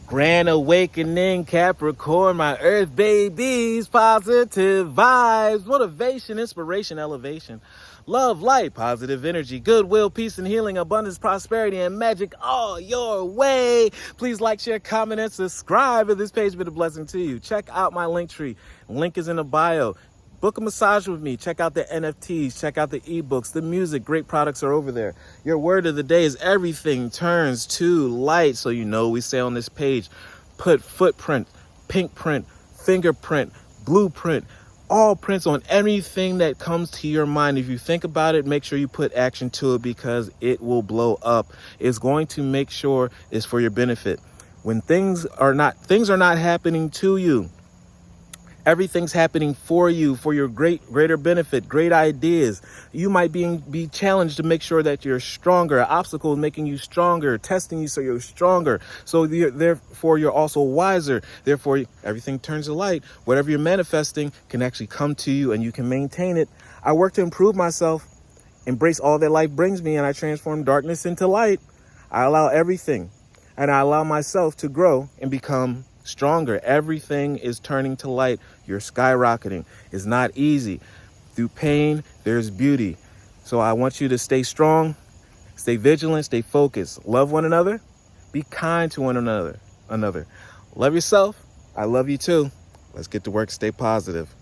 Grand awakening, Capricorn, my earth babies, positive vibes, motivation, inspiration, elevation, love, light, positive energy, goodwill, peace and healing, abundance, prosperity, and magic all your way. Please like, share, comment, and subscribe if this page has been a blessing to you. Check out my LinkTree. Link is in the bio. Book a massage with me. Check out the NFTs. Check out the ebooks, the music. Great products are over there. Your word of the day is everything turns to light. So you know we say on this page, put footprint, pink print, fingerprint, blueprint, all prints on anything that comes to your mind. If you think about it, make sure you put action to it because it will blow up. It's going to make sure it's for your benefit. When things are not happening to you, everything's happening for you, for your greater benefit, great ideas. You might be challenged to make sure that you're stronger. Obstacles making you stronger, testing you so you're stronger. So therefore, you're also wiser. Therefore, everything turns to light. Whatever you're manifesting can actually come to you and you can maintain it. I work to improve myself, embrace all that life brings me, and I transform darkness into light. I allow everything, and I allow myself to grow and become stronger. Everything is turning to light. You're skyrocketing. It's not easy. Through pain, there's beauty. So I want you to stay strong, stay vigilant, stay focused. Love one another. Be kind to one another. Love yourself. I love you too. Let's get to work. Stay positive.